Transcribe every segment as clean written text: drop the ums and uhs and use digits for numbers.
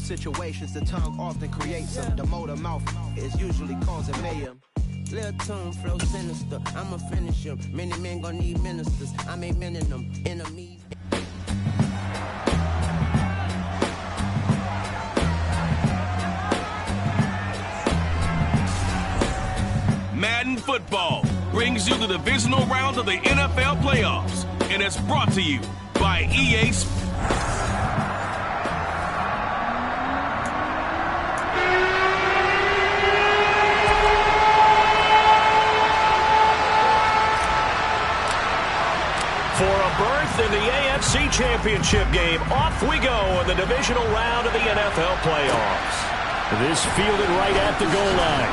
situations, the tongue often creates them. The motor mouth is usually causing mayhem. Lil' tune flow sinister, I'ma finish him. Many men gon' need ministers, I ain't mending them. Enemies. Madden Football brings you the divisional round of the NFL playoffs, and it's brought to you by EA Sports. For a berth in the AFC Championship game, off we go in the divisional round of the NFL playoffs. This fielded right at the goal line.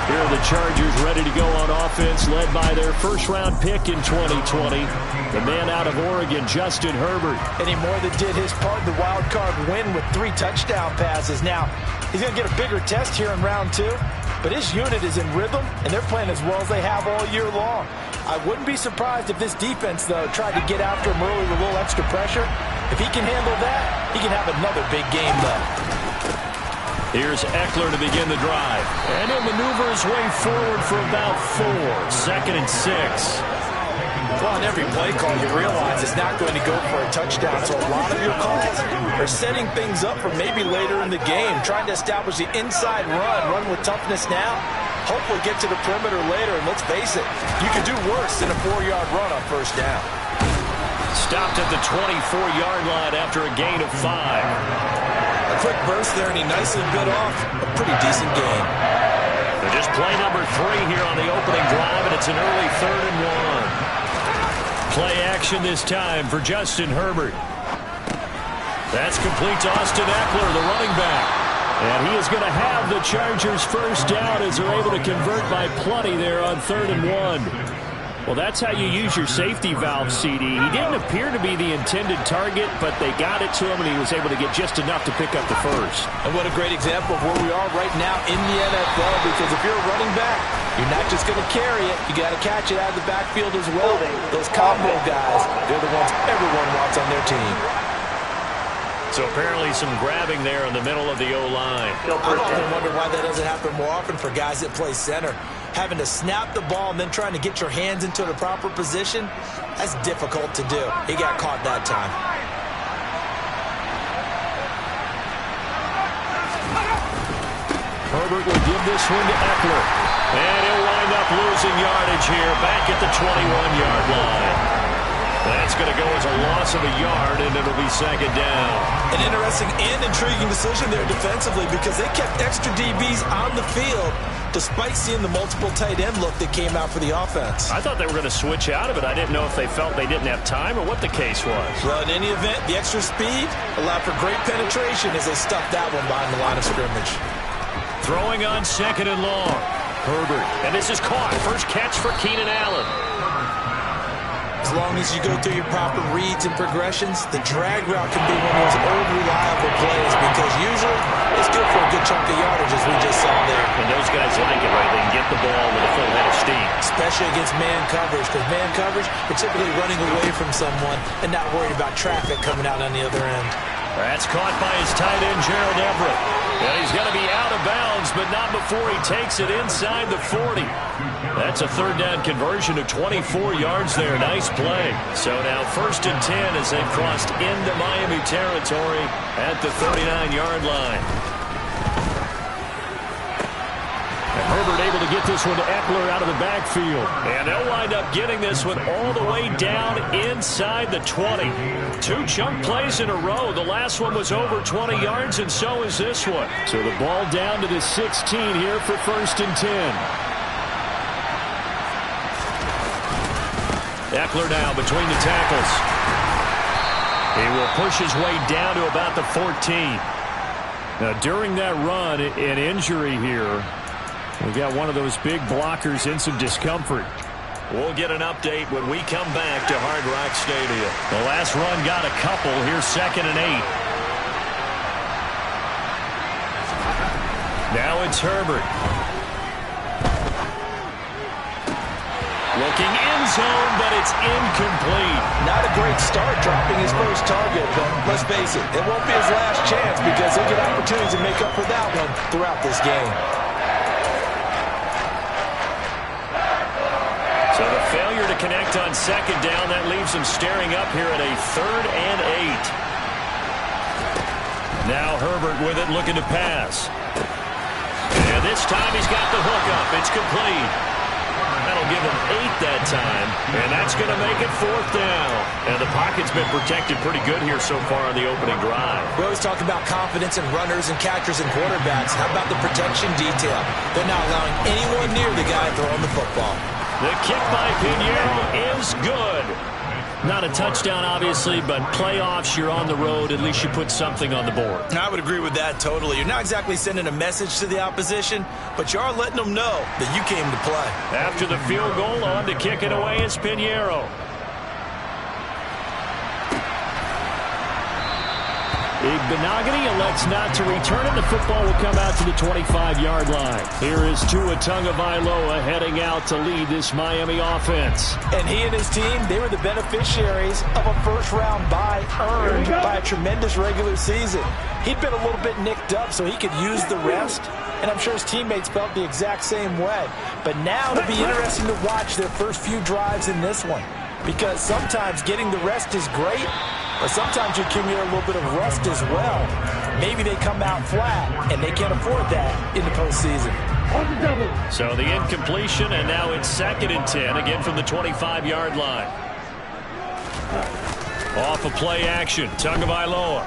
Here are the Chargers ready to go on offense, led by their first-round pick in 2020, the man out of Oregon, Justin Herbert. And he more than did his part in the wild card win with 3 touchdown passes. Now, he's going to get a bigger test here in round 2, but his unit is in rhythm, and they're playing as well as they have all year long. I wouldn't be surprised if this defense, though, tried to get after him early with a little extra pressure. If he can handle that, he can have another big game, though. Here's Eckler to begin the drive. And he'll maneuver his way forward for about 4. 2nd and 6. Well, on every play call, you realize it's not going to go for a touchdown. So a lot of your calls are setting things up for maybe later in the game, trying to establish the inside run with toughness now. Hopefully get to the perimeter later. And let's face it, you could do worse than a 4-yard run on first down. Stopped at the 24-yard line after a gain of 5. A quick burst there, and he nicely bit off a pretty decent game. They're just play number 3 here on the opening drive, and it's an early 3rd and 1. Play action this time for Justin Herbert. That's complete to Austin Eckler, the running back. And he is going to have the Chargers first down as they're able to convert by plenty there on 3rd and 1. Well, that's how you use your safety valve, CD. He didn't appear to be the intended target, but they got it to him, and he was able to get just enough to pick up the first. And what a great example of where we are right now in the NFL, because if you're a running back, you're not just going to carry it. You got to catch it out of the backfield as well. Those combo guys, they're the ones everyone wants on their team. So apparently some grabbing there in the middle of the O-line. I often wonder why that doesn't happen more often for guys that play center. Having to snap the ball and then trying to get your hands into the proper position, that's difficult to do. He got caught that time. Herbert will give this one to Eckler. And he'll wind up losing yardage here back at the 21-yard line. That's going to go as a loss of a yard, and it'll be 2nd down. An interesting and intriguing decision there defensively, because they kept extra DBs on the field despite seeing the multiple tight end look that came out for the offense. I thought they were going to switch out of it. I didn't know if they felt they didn't have time or what the case was. Well, in any event, the extra speed allowed for great penetration as they stuffed that one behind the line of scrimmage. Throwing on 2nd and long. Herbert, and this is caught. First catch for Keenan Allen. As long as you go through your proper reads and progressions, the drag route can be one of those old reliable plays, because usually it's good for a good chunk of yardage, as we just saw there. And those guys like it, right? They can get the ball with a full head of steam. Especially against man coverage, because man coverage, you're typically running away from someone and not worried about traffic coming out on the other end. That's caught by his tight end, Gerald Everett. And he's going to be out of bounds, but not before he takes it inside the 40. That's a 3rd down conversion of 24 yards there. Nice play. So now 1st and 10 as they've crossed into Miami territory at the 39-yard line. And Herbert able to get this one to Eckler out of the backfield. And they'll wind up getting this one all the way down inside the 20. 2 chunk plays in a row. The last one was over 20 yards, and so is this one. So the ball down to the 16 here for 1st and 10. Eckler now between the tackles. He will push his way down to about the 14. Now, during that run, an injury here. We've got one of those big blockers in some discomfort. We'll get an update when we come back to Hard Rock Stadium. The last run got a couple. Here's 2nd and 8. Now it's Herbert. Looking in zone, but it's incomplete. Not a great start dropping his first target, but let's face it, it won't be his last chance because he'll get opportunities to make up for that one throughout this game. So the failure to connect on second down, that leaves him staring up here at a 3rd and 8. Now Herbert with it, looking to pass. And this time he's got the hook up. It's complete. That'll give him 8 that time, and that's going to make it 4th down. And the pocket's been protected pretty good here so far on the opening drive. We always talk about confidence in runners and catchers and quarterbacks. How about the protection detail? They're not allowing anyone near the guy throwing the football. The kick by Pinheiro is good. Not a touchdown, obviously, but playoffs, you're on the road. At least you put something on the board. I would agree with that totally. You're not exactly sending a message to the opposition, but you are letting them know that you came to play. After the field goal, on to kick it away is Pinheiro. Igbenogany elects not to return it. The football will come out to the 25-yard line. Here is Tua Tagovailoa heading out to lead this Miami offense. And he and his team, they were the beneficiaries of a first-round bye earned by a tremendous regular season. He'd been a little bit nicked up, so he could use the rest. And I'm sure his teammates felt the exact same way. But now it'll be interesting to watch their first few drives in this one. Because sometimes getting the rest is great, but sometimes you accumulate a little bit of rust as well. Maybe they come out flat, and they can't afford that in the postseason. So the incompletion, and now it's 2nd and 10, again from the 25-yard line. Off of play action, Tagovailoa.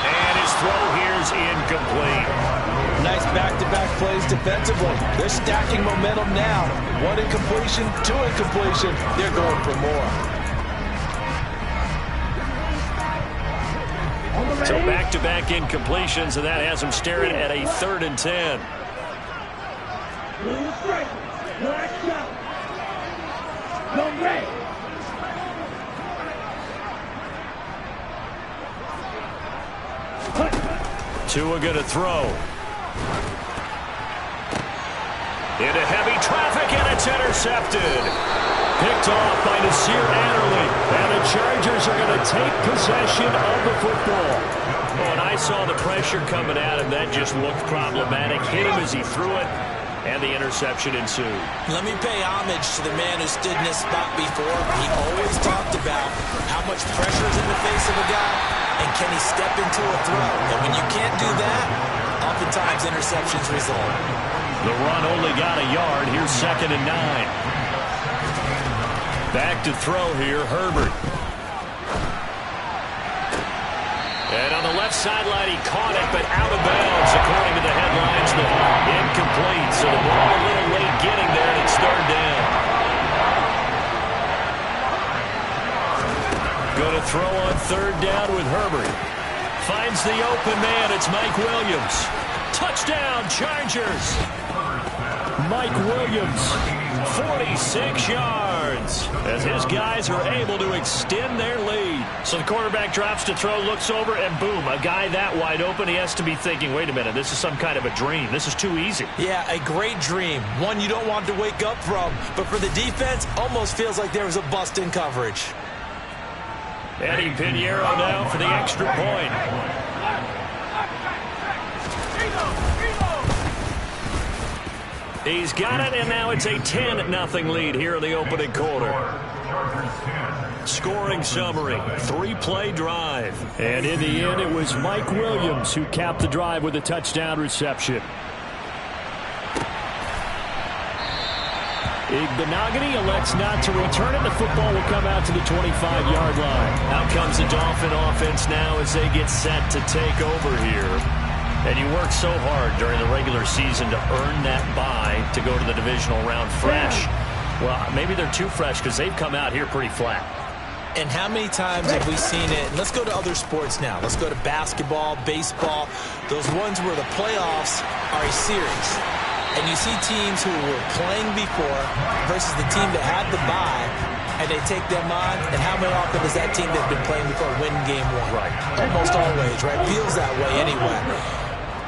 And his throw here is incomplete. Nice back-to-back plays defensively. They're stacking momentum now. 1 incompletion, 2 incompletion. They're going for more. So back-to-back incompletions, and that has him staring at a 3rd and 10. Tua going to throw. Into heavy traffic, and it's intercepted. Picked off by Nasir Adderley. And the Chargers are going to take possession of the football. Oh, and I saw the pressure coming at him. That just looked problematic. Hit him as he threw it, and the interception ensued. Let me pay homage to the man who stood in this spot before. He always talked about how much pressure is in the face of a guy, and can he step into a throw. And when you can't do that, oftentimes interceptions result. The run only got a yard. Here's 2nd and 9. Back to throw here, Herbert. And on the left sideline, he caught it, but out of bounds, according to the headlines. Incomplete. So the ball a little late getting there, and it's 3rd down. Going to throw on 3rd down with Herbert. Finds the open man. It's Mike Williams. Touchdown, Chargers. Mike Williams, 46 yards, as his guys are able to extend their lead. So the quarterback drops to throw, looks over, and boom, a guy that wide open. He has to be thinking, wait a minute, this is some kind of a dream. This is too easy. Yeah, a great dream. One you don't want to wake up from. But for the defense, almost feels like there was a bust in coverage. Eddie Pinheiro now for the extra point. He's got it, and now it's a 10-0 lead here in the opening quarter. Scoring summary, 3-play drive. And in the end, it was Mike Williams who capped the drive with a touchdown reception. Igbenogany elects not to return it. The football will come out to the 25-yard line. Out comes the Dolphin offense now as they get set to take over here. And you work so hard during the regular season to earn that bye to go to the divisional round fresh. Well, maybe they're too fresh because they've come out here pretty flat. And how many times have we seen it? And let's go to other sports now. Let's go to basketball, baseball, those ones where the playoffs are a series. And you see teams who were playing before versus the team that had the bye, and they take them on. And how many often does that team that's been playing before win game one? Right. Almost always, right? Feels that way anyway.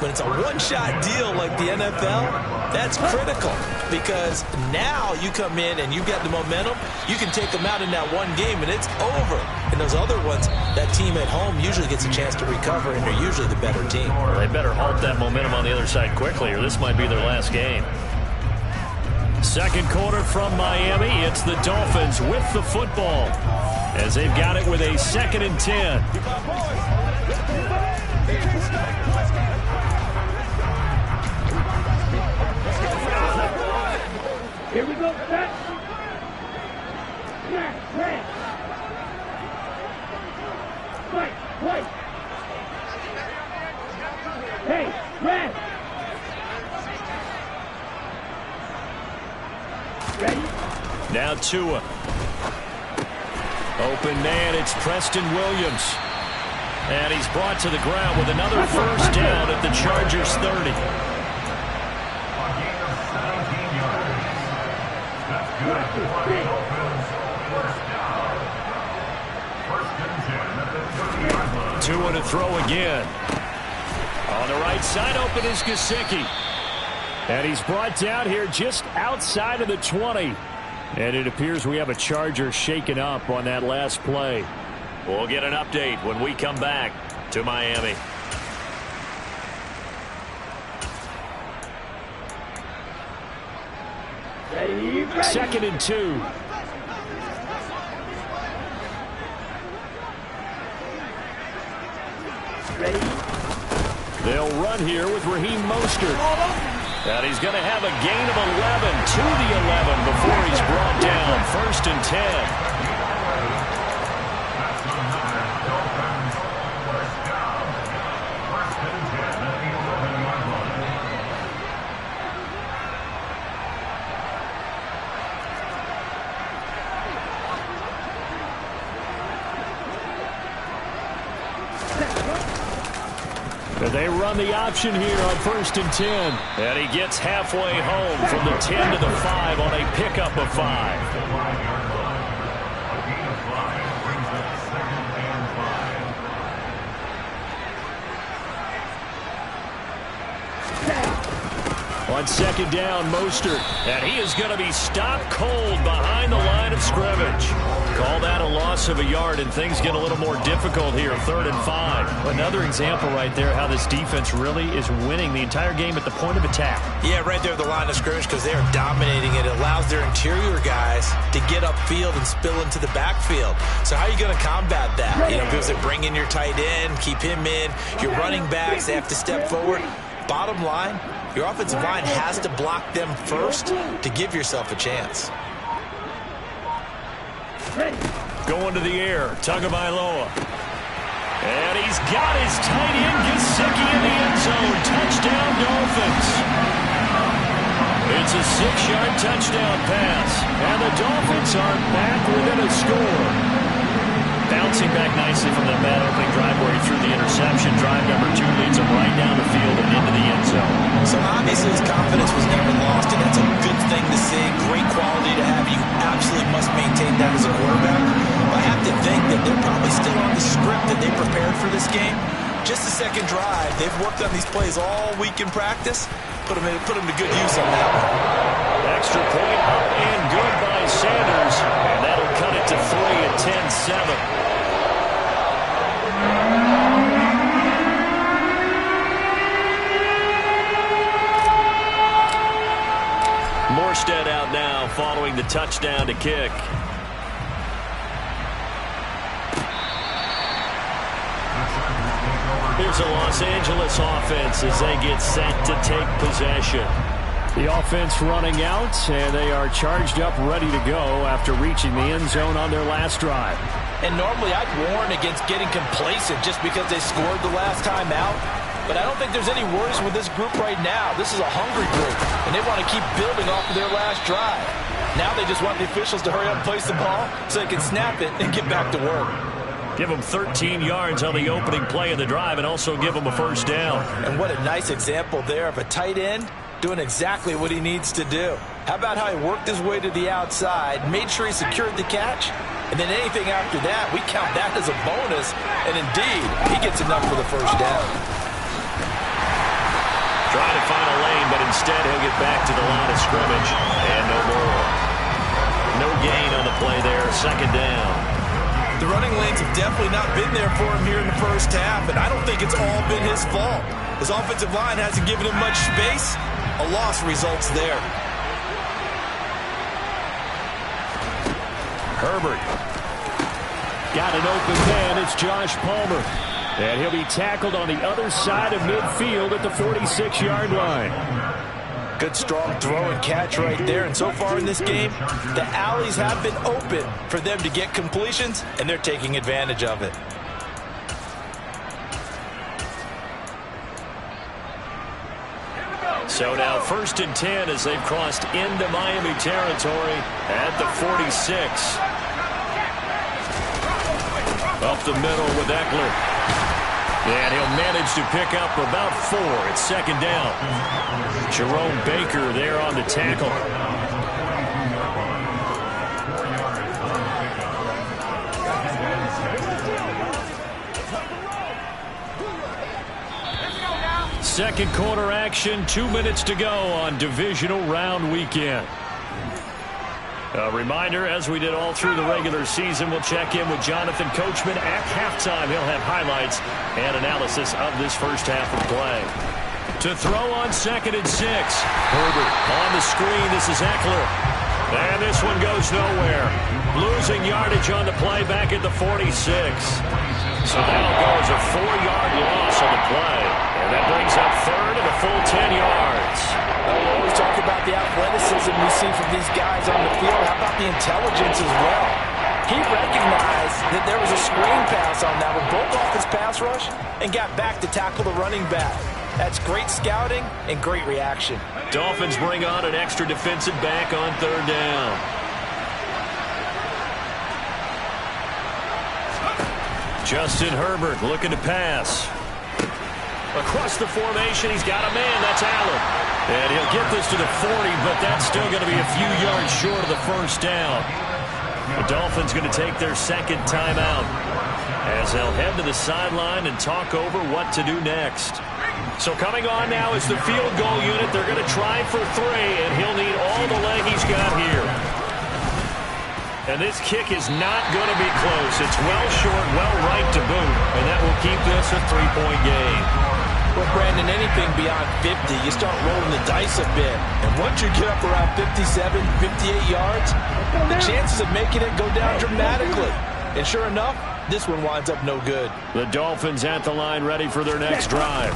when it's a one-shot deal like the NFL, that's critical because now you come in and you get the momentum. You can take them out in that one game, and it's over. And those other ones, that team at home usually gets a chance to recover, and they're usually the better team. Well, they better halt that momentum on the other side quickly, or this might be their last game. Second quarter from Miami. It's the Dolphins with the football as they've got it with a 2nd and 10. Here we go, set. Red. White. Hey, red. Ready? Now Tua. Open man, it's Preston Williams. And he's brought to the ground with another first down at the Chargers 30. Tua to throw again. On the right side, open is Gesicki. And he's brought down here just outside of the 20. And it appears we have a Charger shaken up on that last play. We'll get an update when we come back to Miami. Ready. 2nd and 2. Ready. They'll run here with Raheem Mostert. And he's going to have a gain of 11 to the 11 before he's brought down. 1st and 10. They run the option here on 1st and 10. And he gets halfway home from the 10 to the 5 on a pickup of 5. On 2nd down, Mostert. And he is going to be stopped cold behind the line of scrimmage. Call that a loss of a yard, and things get a little more difficult here, 3rd and 5. Another example right there how this defense really is winning the entire game at the point of attack. Yeah, right there at the line of scrimmage because they are dominating it. It allows their interior guys to get upfield and spill into the backfield. So how are you going to combat that? You know, because they bring in your tight end, keep him in. Your running backs, they have to step forward. Bottom line, your offensive line has to block them first to give yourself a chance. Going to the air, Tagovailoa. And he's got his tight end, Gesicki, in the end zone. Touchdown, Dolphins. It's a 6-yard touchdown pass. And the Dolphins are back within a score. Bouncing back nicely from that bad opening drive where he threw the interception. Drive number 2 leads him right down the field and into the end zone. So obviously his confidence was never lost, and that's a good thing to see. Great quality to have. You absolutely must maintain that as a quarterback. I have to think that they're probably still on the script that they prepared for this game. Just the second drive. They've worked on these plays all week in practice. Put them to good use on that one. Extra point up and good by Sanders. And that'll cut it to 3 at 10-7. Morstead out now following the touchdown to kick. Here's a Los Angeles offense as they get set to take possession. The offense running out, and they are charged up, ready to go after reaching the end zone on their last drive. And normally I'd warn against getting complacent just because they scored the last time out. But I don't think there's any worries with this group right now. This is a hungry group, and they want to keep building off of their last drive. Now they just want the officials to hurry up and place the ball so they can snap it and get back to work. Give them 13 yards on the opening play of the drive and also give them a first down. And what a nice example there of a tight end doing exactly what he needs to do. How about how he worked his way to the outside, made sure he secured the catch, and then anything after that, we count that as a bonus, and indeed, he gets enough for the first down. Trying to find a lane, but instead he'll get back to the line of scrimmage. And no more. No gain on the play there. Second down. The running lanes have definitely not been there for him here in the first half, and I don't think it's all been his fault. His offensive line hasn't given him much space. A loss results there. Herbert. Got an open man. It's Josh Palmer. And he'll be tackled on the other side of midfield at the 46-yard line. Good strong throw and catch right there. And so far in this game, the alleys have been open for them to get completions, and they're taking advantage of it. So now 1st and 10 as they've crossed into Miami territory at the 46. Up the middle with Eckler. And he'll manage to pick up about 4. It's second down. Jerome Baker there on the tackle. Second quarter action, 2 minutes to go on divisional round weekend. A reminder, as we did all through the regular season, we'll check in with Jonathan Coachman at halftime. He'll have highlights and analysis of this first half of play. To throw on 2nd and 6. Herbert on the screen. This is Eckler. And this one goes nowhere. Losing yardage on the play back at the 46. So that'll go as a 4-yard loss on the play. And that brings up 3rd and a full 10 yards. We always talk about the athleticism we see from these guys on the field. How about the intelligence as well? He recognized that there was a screen pass on that one, broke off his pass rush, and got back to tackle the running back. That's great scouting and great reaction. Dolphins bring on an extra defensive back on 3rd down. Justin Herbert looking to pass. Across the formation, he's got a man. That's Allen. And he'll get this to the 40, but that's still going to be a few yards short of the first down. The Dolphins going to take their second timeout as they'll head to the sideline and talk over what to do next. So coming on now is the field goal unit. They're going to try for 3, and he'll need all the leg he's got here. And this kick is not going to be close. It's well short, well right to boot, and that will keep this a 3-point game. Well, Brandon, anything beyond 50, you start rolling the dice a bit. And once you get up around 57, 58 yards, the chances of making it go down dramatically. And sure enough, this one winds up no good. The Dolphins at the line ready for their next drive.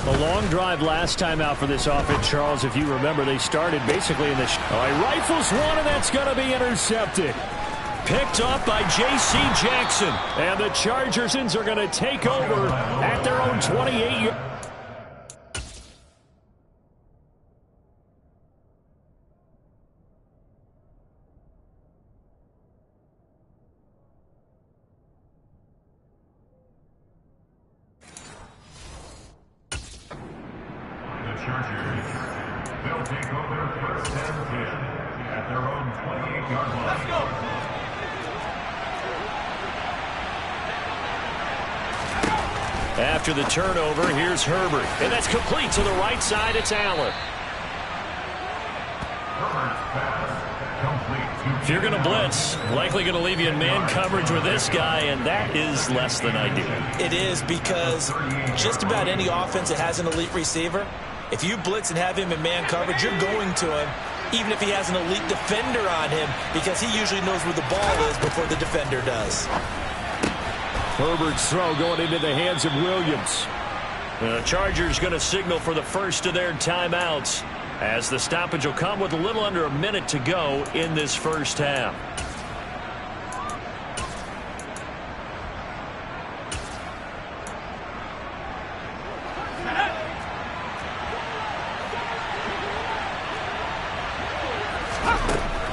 A long drive last time out for this offense, Charles. If you remember, they started basically in the... rifles one, and that's going to be intercepted. Picked off by J.C. Jackson. And the Chargers are going to take over at their own 28-yard... They'll take over 1st and 10 at their own 28-yard line. Let's go! After the turnover, here's Herbert. And that's complete to the right side. It's Allen. Herbert's pass complete. If you're going to blitz, likely going to leave you in man coverage with this guy, and that is less than ideal. It is, because just about any offense that has an elite receiver, if you blitz and have him in man coverage, you're going to him, even if he has an elite defender on him, because he usually knows where the ball is before the defender does. Herbert's throw going into the hands of Williams. The Chargers going to signal for the first of their timeouts, as the stoppage will come with a little under a minute to go in this first half.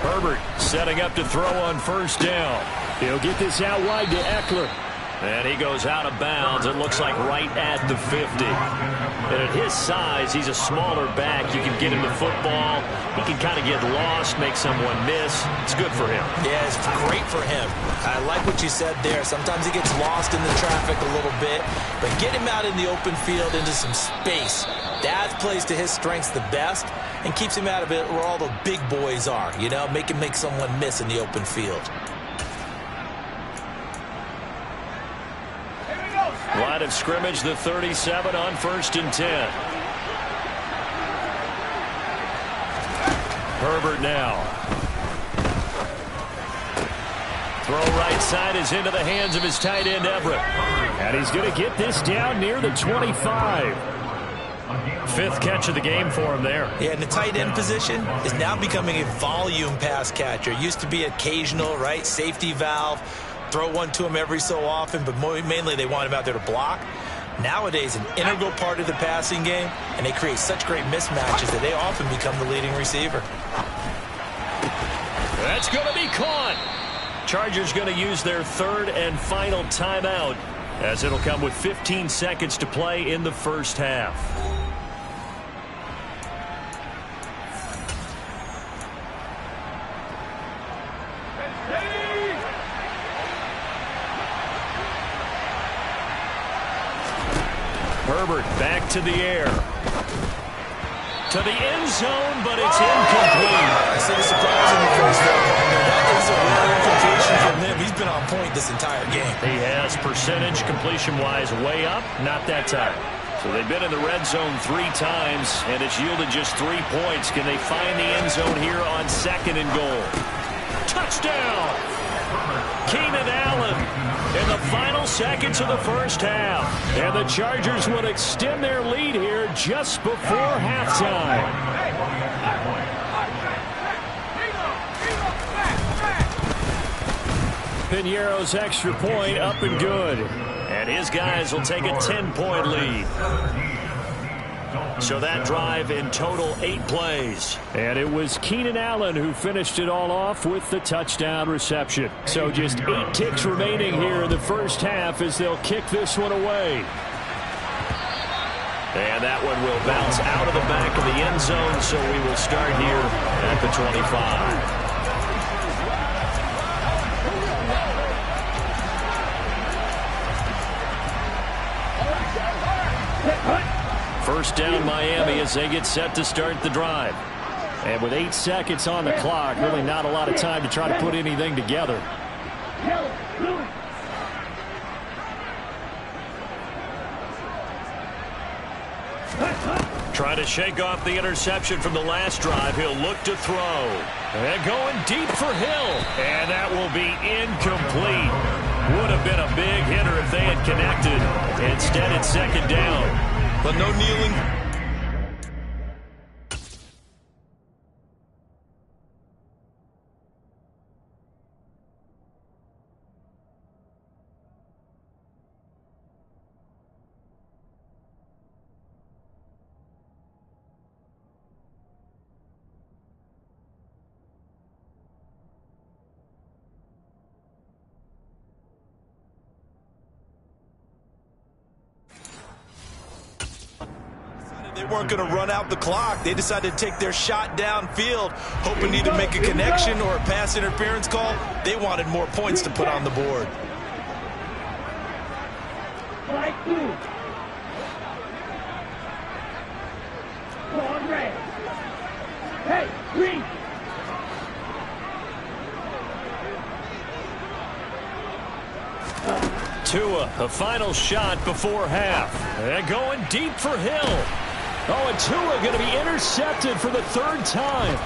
Herbert setting up to throw on 1st down. He'll get this out wide to Eckler. And he goes out of bounds. It looks like right at the 50. And at his size, he's a smaller back. You can get him the football. He can kind of get lost, make someone miss. It's good for him. Yeah, it's great for him. I like what you said there. Sometimes he gets lost in the traffic a little bit. But get him out in the open field into some space. That plays to his strengths the best and keeps him out of it where all the big boys are. You know, make him make someone miss in the open field. Line of scrimmage, the 37 on 1st and 10. Herbert now. Throw right side is into the hands of his tight end, Everett. And he's going to get this down near the 25. 5th catch of the game for him there. Yeah, and the tight end position is now becoming a volume pass catcher. Used to be occasional, right? Safety valve. Throw one to him every so often, but mainly they want him out there to block. Nowadays, an integral part of the passing game, and they create such great mismatches that they often become the leading receiver. That's going to be caught. Chargers going to use their 3rd and final timeout, as it'll come with 15 seconds to play in the first half. Herbert back to the air. To the end zone, but it's incomplete. I see the surprise in the first one. That is a rare incompletion from him. He's been on point this entire game. He has percentage completion-wise way up, not that time. So they've been in the red zone 3 times, and it's yielded just 3 points. Can they find the end zone here on 2nd and goal? Touchdown! Keenan Allen in the final seconds of the first half. And the Chargers would extend their lead here just before halftime. Pinheiro's extra point up and good. And his guys will take a 10-point lead. So that drive in total 8 plays. And it was Keenan Allen who finished it all off with the touchdown reception. So just 8 ticks remaining here in the first half as they'll kick this one away. And that one will bounce out of the back of the end zone, so we will start here at the 25. First down Miami as they get set to start the drive. And with 8 seconds on the clock, really not a lot of time to try to put anything together. Trying to shake off the interception from the last drive. He'll look to throw. And going deep for Hill. And that will be incomplete. Would have been a big hitter if they had connected. Instead, it's 2nd down. But no kneeling. They weren't going to run out the clock. They decided to take their shot downfield, hoping to either make a connection or a pass interference call. They wanted more points to put on the board. Strike 2. On red. Hey, green. Tua, a final shot before half. And going deep for Hill. Oh, and Tua going to be intercepted for the 3rd time.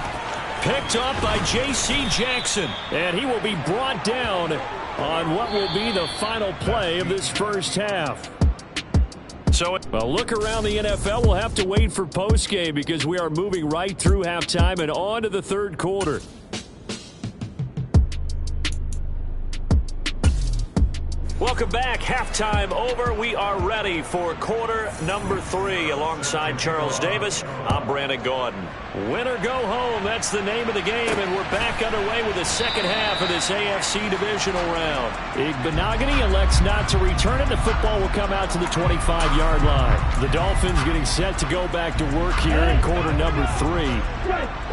Picked up by J.C. Jackson. And he will be brought down on what will be the final play of this first half. So, well, look around the NFL. We'll have to wait for postgame because we are moving right through halftime and on to the 3rd quarter. welcome back. Halftime over. We are ready for quarter number 3. Alongside Charles Davis, I'm Brandon Gaudin. Win or go home, that's the name of the game, and we're back underway with the second half of this AFC divisional round. Igbenogany elects not to return it. The football will come out to the 25-yard line. The Dolphins getting set to go back to work here in quarter number 3.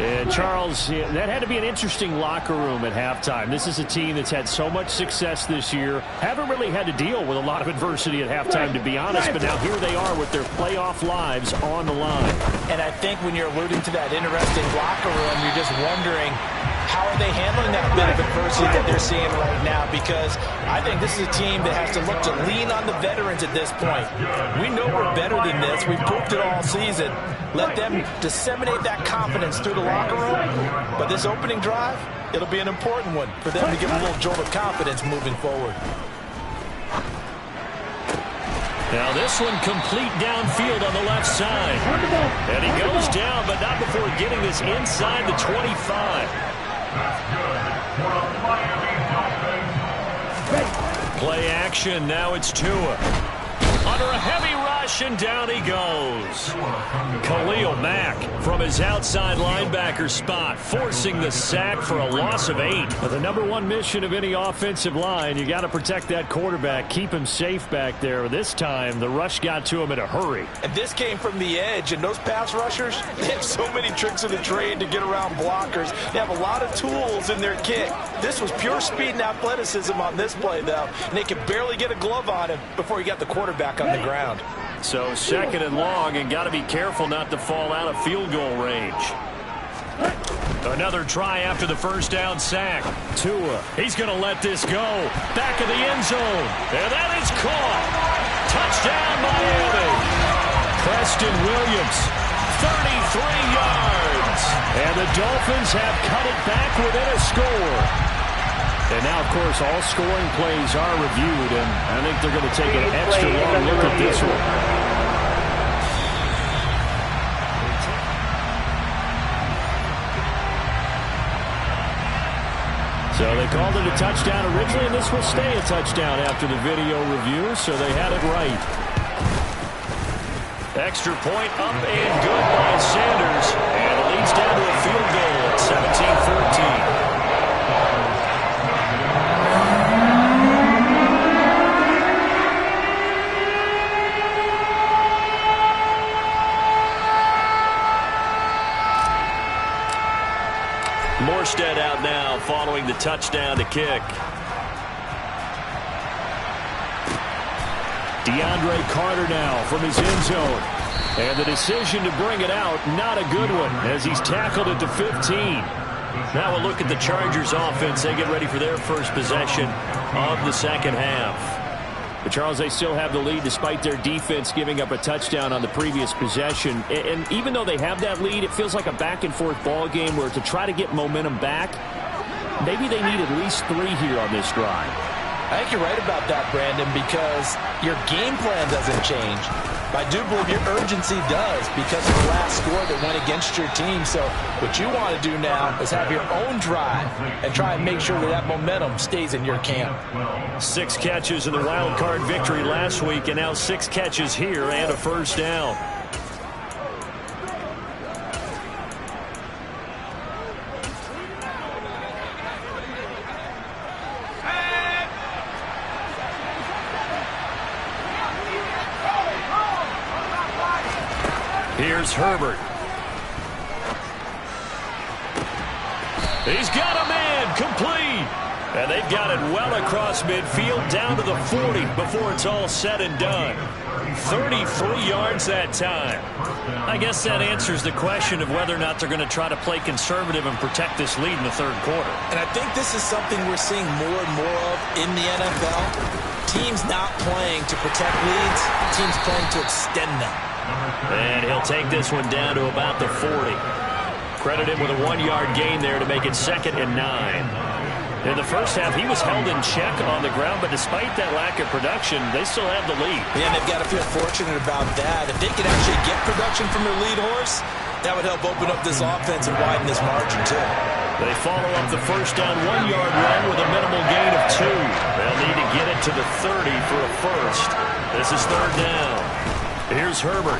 And Charles, that had to be an interesting locker room at halftime. This is a team that's had so much success this year. Haven't really had to deal with a lot of adversity at halftime, to be honest, but now here they are with their playoff lives on the line. And I think when you're alluding to that interesting locker room, you're just wondering how are they handling that bit of adversity that they're seeing right now, because I think this is a team that has to look to lean on the veterans at this point. We know we're better than this. We've proved it all season. Let them disseminate that confidence through the locker room. But this opening drive, it'll be an important one for them to give a little jolt of confidence moving forward. Now this one complete downfield on the left side. And he goes down, but not before getting this inside the 25. Play action, now it's Tua. Under a heavy rush, and down he goes. Khalil Mack from his outside linebacker spot, forcing the sack for a loss of 8. But the number one mission of any offensive line, you got to protect that quarterback, keep him safe back there. This time, the rush got to him in a hurry. And this came from the edge, and those pass rushers, they have so many tricks of the trade to get around blockers. They have a lot of tools in their kit. This was pure speed and athleticism on this play, though, and they could barely get a glove on him before he got the quarterback on the ground. So second and long, and got to be careful not to fall out of field goal range. Another try after the first down sack. Tua, he's going to let this go. Back of the end zone, and that is caught. Touchdown, Miami. Preston Williams, 33 yards. And the Dolphins have cut it back within a score. And now, of course, all scoring plays are reviewed, and I think they're going to take an extra long look at this one. So they called it a touchdown originally, and this will stay a touchdown after the video review, so they had it right. Extra point up and good by Sanders, and it leads down to a field goal at 17-14. Morstead out now following the touchdown to kick. DeAndre Carter now from his end zone. And the decision to bring it out, not a good one, as he's tackled at the 15. Now we'll look at the Chargers offense. They get ready for their first possession of the second half. But Charles, they still have the lead despite their defense giving up a touchdown on the previous possession. And even though they have that lead, it feels like a back-and-forth ball game where to try to get momentum back, maybe they need at least 3 here on this drive. I think you're right about that, Brandon, because your game plan doesn't change. I do believe your urgency does because of the last score that went against your team. So what you want to do now is have your own drive and try and make sure that that momentum stays in your camp. 6 catches in the wild card victory last week, and now 6 catches here and a first down. Here's Herbert. He's got a man, complete. And they've got it well across midfield down to the 40 before it's all said and done. 33 yards that time. I guess that answers the question of whether or not they're going to try to play conservative and protect this lead in the third quarter. And I think this is something we're seeing more and more of in the NFL. Teams not playing to protect leads, teams playing to extend them. And he'll take this one down to about the 40. Credit him with a 1-yard gain there to make it 2nd and 9. In the first half, he was held in check on the ground, but despite that lack of production, they still have the lead. Yeah, and they've got to feel fortunate about that. If they could actually get production from their lead horse, that would help open up this offense and widen this margin, too. They follow up the first down 1-yard run with a minimal gain of 2. They'll need to get it to the 30 for a first. This is 3rd down. Here's Herbert.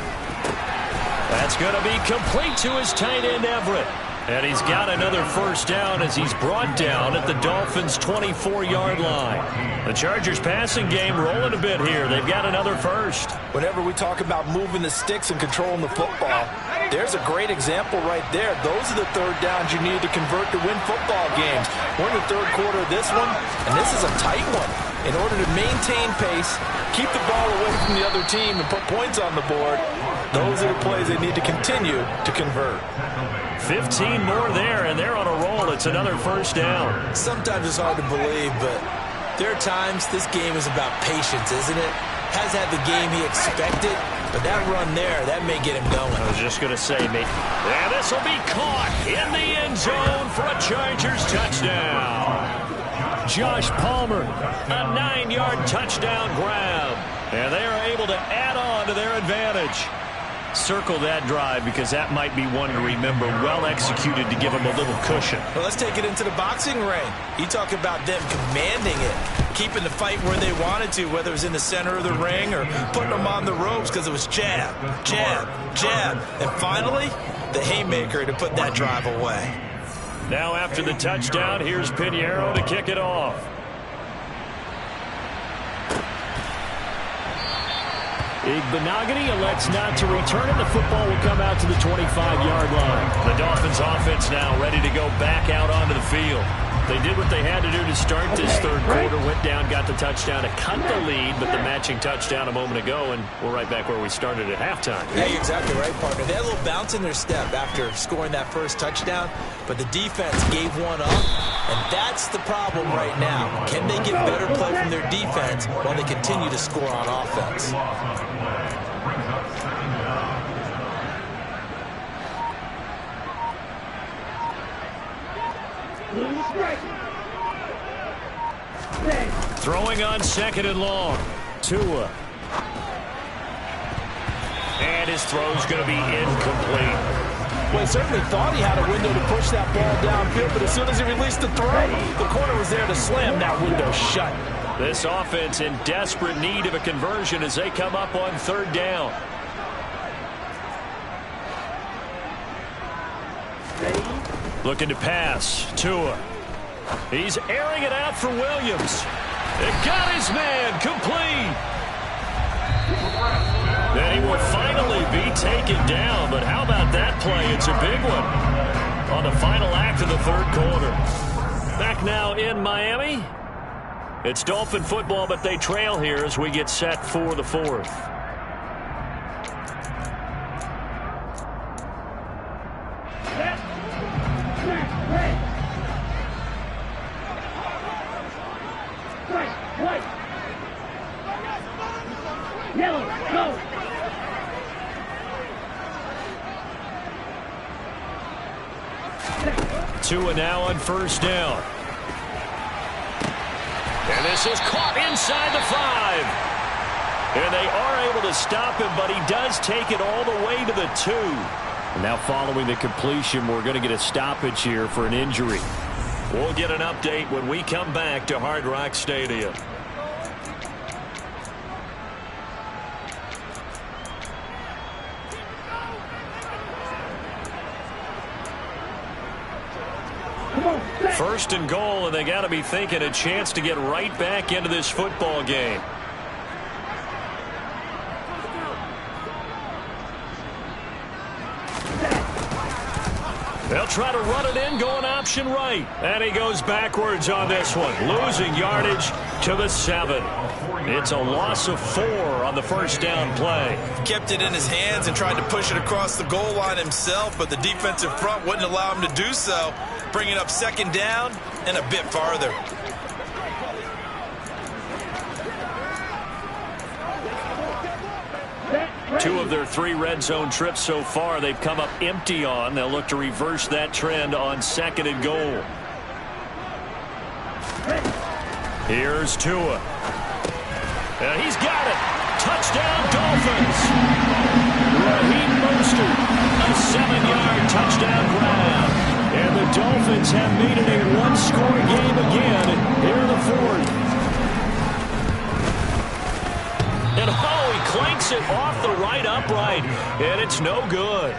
That's going to be complete to his tight end, Everett. And he's got another first down as he's brought down at the Dolphins' 24-yard line. The Chargers' passing game rolling a bit here. They've got another first. Whenever we talk about moving the sticks and controlling the football, there's a great example right there. Those are the third downs you need to convert to win football games. We're in the third quarter of this one, and this is a tight one. In order to maintain pace, keep the ball away from the other team, and put points on the board, those are the plays they need to continue to convert. 15 more there, and they're on a roll. It's another first down. Sometimes it's hard to believe, but there are times this game is about patience, isn't it? Has had the game he expected, but that run there, that may get him going. I was just going to say, mate. And this will be caught in the end zone for a Chargers touchdown. Josh Palmer, a 9-yard touchdown grab. And they are able to add on to their advantage. Circle that drive because that might be one to remember. Well executed to give them a little cushion. Well, let's take it into the boxing ring. You talk about them commanding it, keeping the fight where they wanted to, whether it was in the center of the ring or putting them on the ropes because it was jab, jab, jab. And finally, the haymaker to put that drive away. Now after the touchdown, here's Pinheiro to kick it off. Igbenogany elects not to return it. The football will come out to the 25-yard line. The Dolphins offense now ready to go back out onto the field. They did what they had to do to start this third quarter, went down, got the touchdown to cut the lead, but the matching touchdown a moment ago, and we're right back where we started at halftime. Yeah, you're exactly right, partner. They had a little bounce in their step after scoring that first touchdown, but the defense gave one up, and that's the problem right now. Can they get better play from their defense while they continue to score on offense? Throwing on second and long. Tua. And his throw's going to be incomplete. Well, he certainly thought he had a window to push that ball downfield, but as soon as he released the throw, the corner was there to slam that window shut. This offense in desperate need of a conversion as they come up on third down. Looking to pass. Tua. He's airing it out for Williams. It got his man complete. Then he will finally be taken down. But how about that play? It's a big one on the final act of the third quarter. Back now in Miami. It's Dolphin football, but they trail here as we get set for the fourth. Tua now on first down. And this is caught inside the 5. And they are able to stop him, but he does take it all the way to the 2. And now following the completion, we're going to get a stoppage here for an injury. We'll get an update when we come back to Hard Rock Stadium. First and goal, and they got to be thinking a chance to get right back into this football game. They'll try to run it in, going option right. And he goes backwards on this one, losing yardage to the 7. It's a loss of 4 on the first down play. Kept it in his hands and tried to push it across the goal line himself, but the defensive front wouldn't allow him to do so. Bringing up second down and a bit farther. Two of their 3 red zone trips so far they've come up empty on. They'll look to reverse that trend on second and goal. Here's Tua. And he's got it. Touchdown Dolphins. Raheem Mostert, a 7-yard touchdown grab. And the Dolphins have made it a one-score game again here in the fourth. And he clanks hits it off the right upright, and it's no good.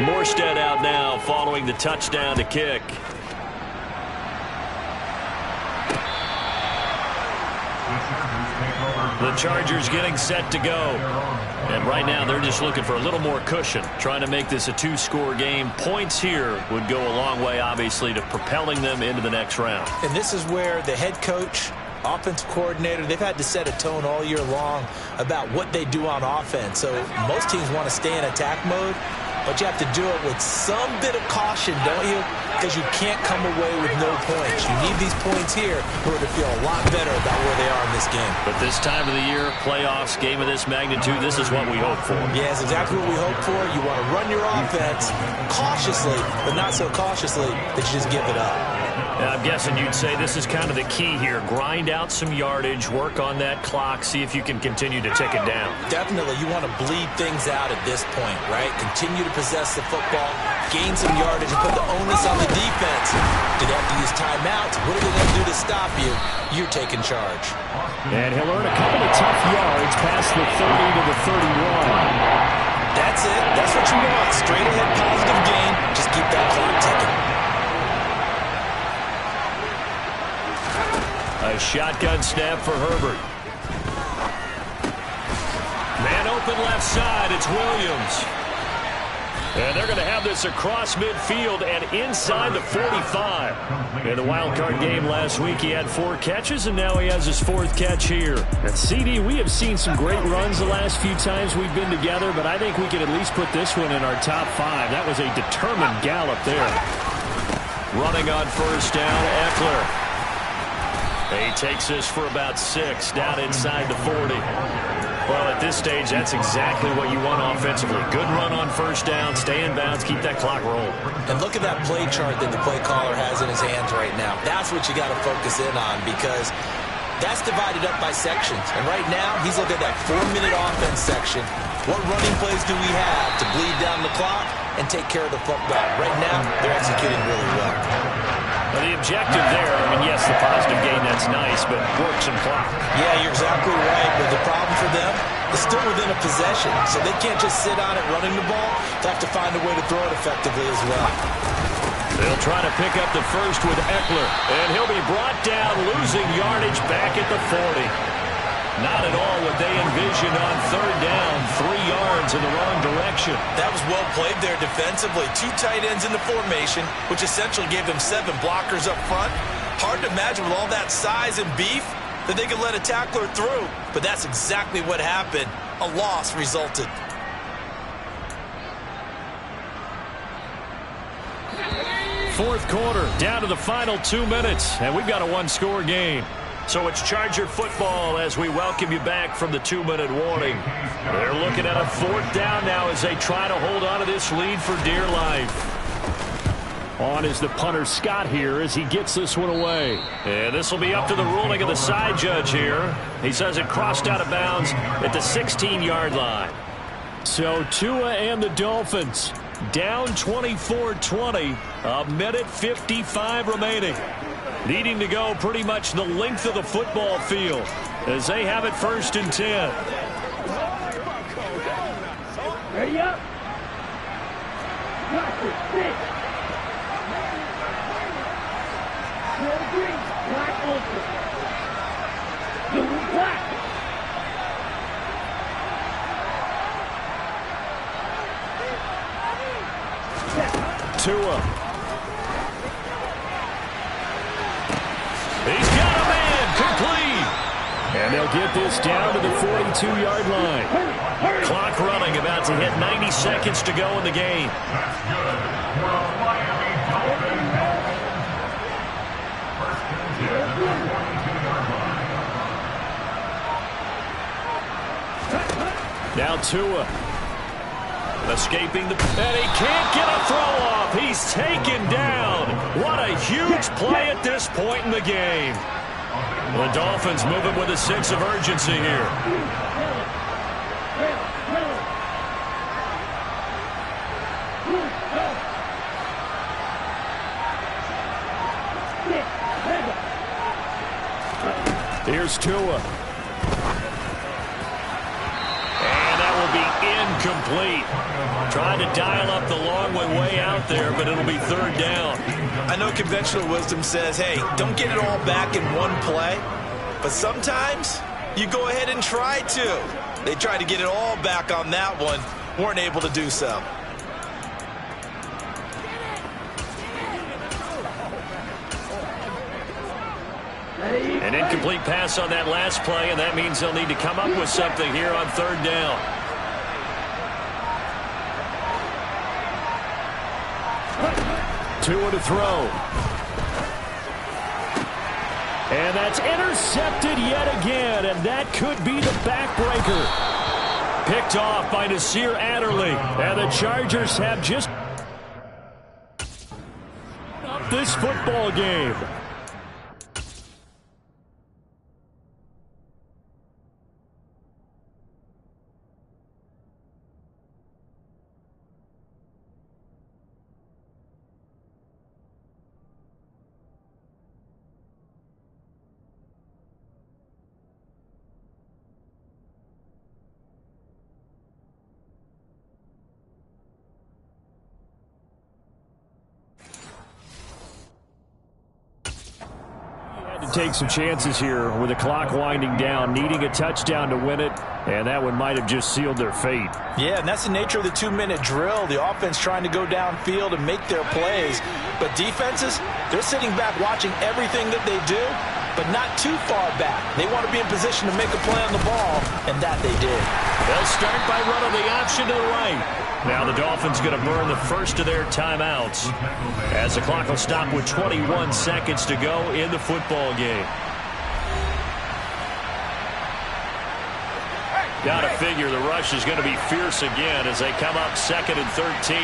Morstead out now following the touchdown to kick. The Chargers getting set to go. And right now they're just looking for a little more cushion, trying to make this a two-score game. Points here would go a long way, obviously, to propelling them into the next round. And this is where the head coach, offensive coordinator, they've had to set a tone all year long about what they do on offense. So most teams want to stay in attack mode, but you have to do it with some bit of caution, don't you? Because you can't come away with no points. You need these points here in order to feel a lot better about where they are in this game. But this time of the year, playoffs, game of this magnitude, this is what we hope for. Yeah, it's exactly what we hope for. You want to run your offense cautiously, but not so cautiously that you just give it up. Now, I'm guessing you'd say this is kind of the key here. Grind out some yardage, work on that clock, see if you can continue to tick it down. Definitely, you want to bleed things out at this point, right? Continue to possess the football, gain some yardage, and put the onus on the defense. Do they have to use timeouts? What are they going to do to stop you? You're taking charge. And he'll earn a couple of tough yards past the 30 to the 31. That's it. That's what you want. Straight ahead positive gain. Just keep that clock ticking. A shotgun snap for Herbert. Man open left side. It's Williams. And they're going to have this across midfield and inside the 45. In the wild card game last week, he had 4 catches, and now he has his 4th catch here. And CD, we have seen some great runs the last few times we've been together, but I think we can at least put this one in our top 5. That was a determined gallop there. Running on first down, Eckler. He takes this for about 6, down inside the 40. Well, at this stage, that's exactly what you want offensively. Good run on first down, stay in bounds, keep that clock rolling. And look at that play chart that the play caller has in his hands right now. That's what you got to focus in on, because that's divided up by sections. And right now, he's looking at that 4-minute offense section. What running plays do we have to bleed down the clock and take care of the football? Right now, they're executing really well. Well, the objective there, I mean, yes, the positive gain, that's nice, but work some clock. Yeah, you're exactly right. But the problem for them is still within a possession. So they can't just sit on it running the ball. They have to find a way to throw it effectively as well. They'll try to pick up the first with Eckler. And he'll be brought down, losing yardage back at the 40. Not at all what they envisioned on third down. 3 yards in the wrong direction. That was well played there defensively. 2 tight ends in the formation, which essentially gave them 7 blockers up front. Hard to imagine with all that size and beef that they could let a tackler through. But that's exactly what happened. A loss resulted. Fourth quarter, down to the final 2 minutes, and we've got a 1-score game. So it's Charger football as we welcome you back from the 2-minute warning. They're looking at a 4th down now as they try to hold on to this lead for dear life. On is the punter Scott here as he gets this one away. And this will be up to the ruling of the side judge here. He says it crossed out of bounds at the 16-yard line. So Tua and the Dolphins down 24-20, a minute 55 remaining. Needing to go pretty much the length of the football field as they have it 1st and 10. Ready up. Got it. 6. No green. Black open. Blue black. Tua. He's got a man complete. And they'll get this down to the 42-yard line. Clock running, about to hit 90 seconds to go in the game. That's good. For the Miami Dolphins. First and 10 at the 42-yard line. Now Tua. Escaping the... And he can't get a throw off. He's taken down. What a huge play at this point in the game. The Dolphins moving with a sense of urgency here. Here's Tua. Incomplete. Trying to dial up the long way out there, but it'll be third down. I know conventional wisdom says, hey, don't get it all back in one play. But sometimes you go ahead and try to. They tried to get it all back on that one. Weren't able to do so. An incomplete pass on that last play, and that means they'll need to come up with something here on third down. Tua to throw. And that's intercepted yet again, and that could be the backbreaker. Picked off by Nasir Adderley, and the Chargers have just up this football game. Take some chances here with the clock winding down, needing a touchdown to win it, and that one might have just sealed their fate. Yeah, and that's the nature of the 2-minute drill. The offense trying to go downfield and make their plays, but defenses, they're sitting back watching everything that they do, but not too far back. They want to be in position to make a play on the ball, and that they did. They'll start by running the option to the right. Now the Dolphins going to burn the first of their timeouts as the clock will stop with 21 seconds to go in the football game. Got to figure the rush is going to be fierce again as they come up 2nd and 13.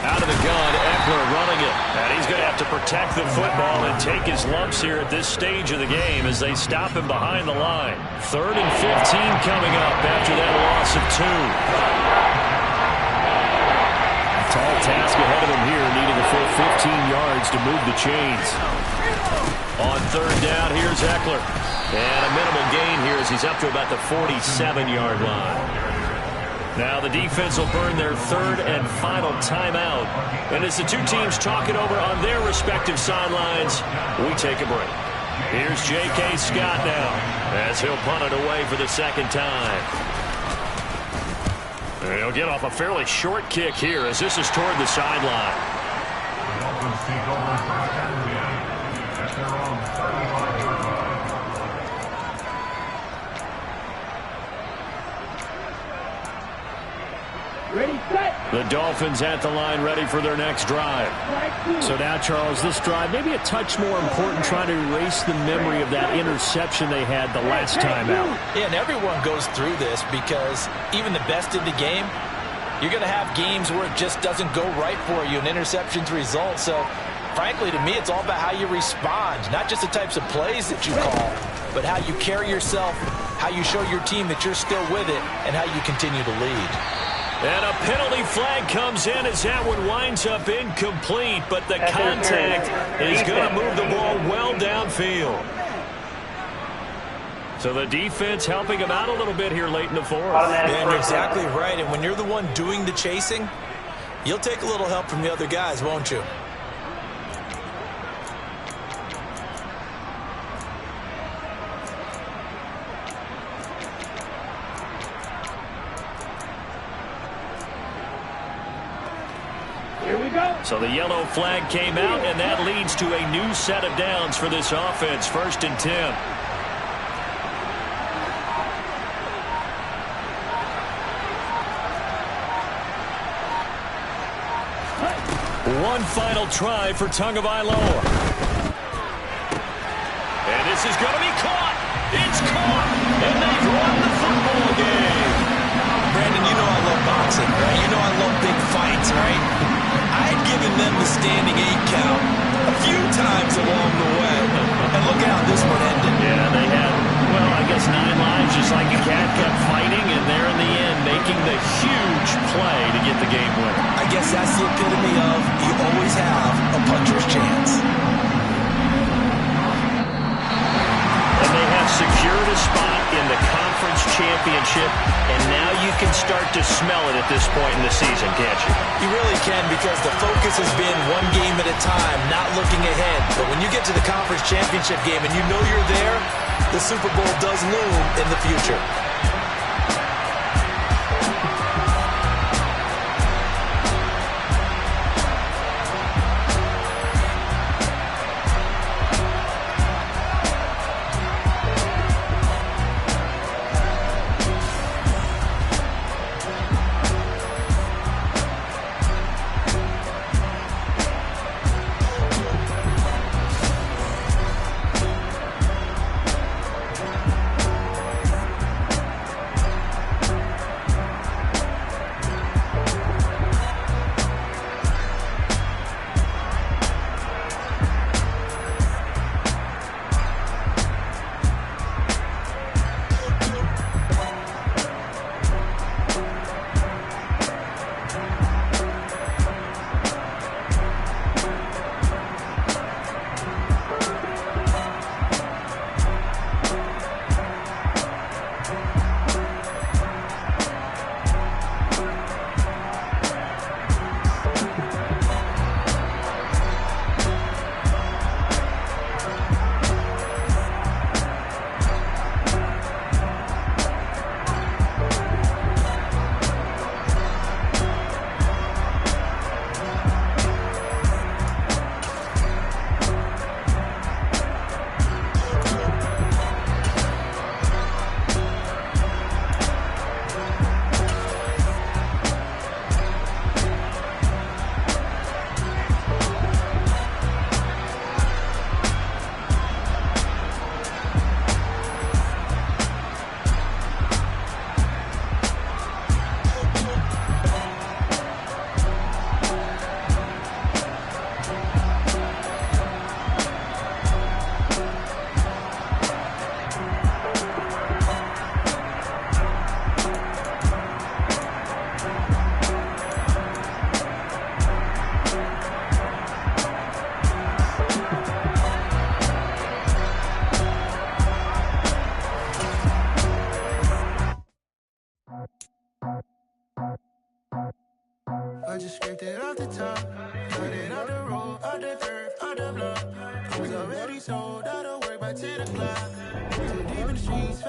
Out of the gun, Eckler running it. And he's going to have to protect the football and take his lumps here at this stage of the game as they stop him behind the line. 3rd and 15 coming up after that loss of 2. A tall task ahead of him here, needing a full 15 yards to move the chains. On 3rd down, here's Eckler. And a minimal gain here as he's up to about the 47-yard line. Now the defense will burn their 3rd and final timeout. And as the two teams talk it over on their respective sidelines, we take a break. Here's J.K. Scott now as he'll punt it away for the 2nd time. And he'll get off a fairly short kick here as this is toward the sideline. The Dolphins take over first and 10 at their own 35-yard line. Ready, set. The Dolphins at the line, ready for their next drive. So now, Charles, this drive maybe a touch more important, trying to erase the memory of that interception they had the last time out. Yeah, and everyone goes through this because even the best in the game, you're going to have games where it just doesn't go right for you, and interceptions result. So, frankly, to me, it's all about how you respond, not just the types of plays that you call, but how you carry yourself, how you show your team that you're still with it, and how you continue to lead. And a penalty flag comes in as that one winds up incomplete, but the contact is going to move the ball well downfield. So the defense helping him out a little bit here late in the 4th. Yeah, you're exactly right. And when you're the one doing the chasing, you'll take a little help from the other guys, won't you? So the yellow flag came out, and that leads to a new set of downs for this offense. 1st and 10. One final try for Tagovailoa. And this is going to be caught. It's caught, and they've won the football game. Brandon, you know I love boxing, right? You know I love big fights, right? I had given them the standing 8 count a few times along the way. And look at how this one ended. Yeah, they had, well, I guess 9 lives, just like a cat kept fighting, and they're in the end making the huge play to get the game winner. I guess that's the epitome of you always have a puncher's chance. start to smell it at this point in the season, can't you? You really can, because the focus has been one game at a time, not looking ahead. But when you get to the conference championship game and you know you're there, the Super Bowl does loom in the future. I just scraped it off the top, cut it off the road, off the turf, off the block. I was already sold, out of work by 10 o'clock. Too deep in the streets.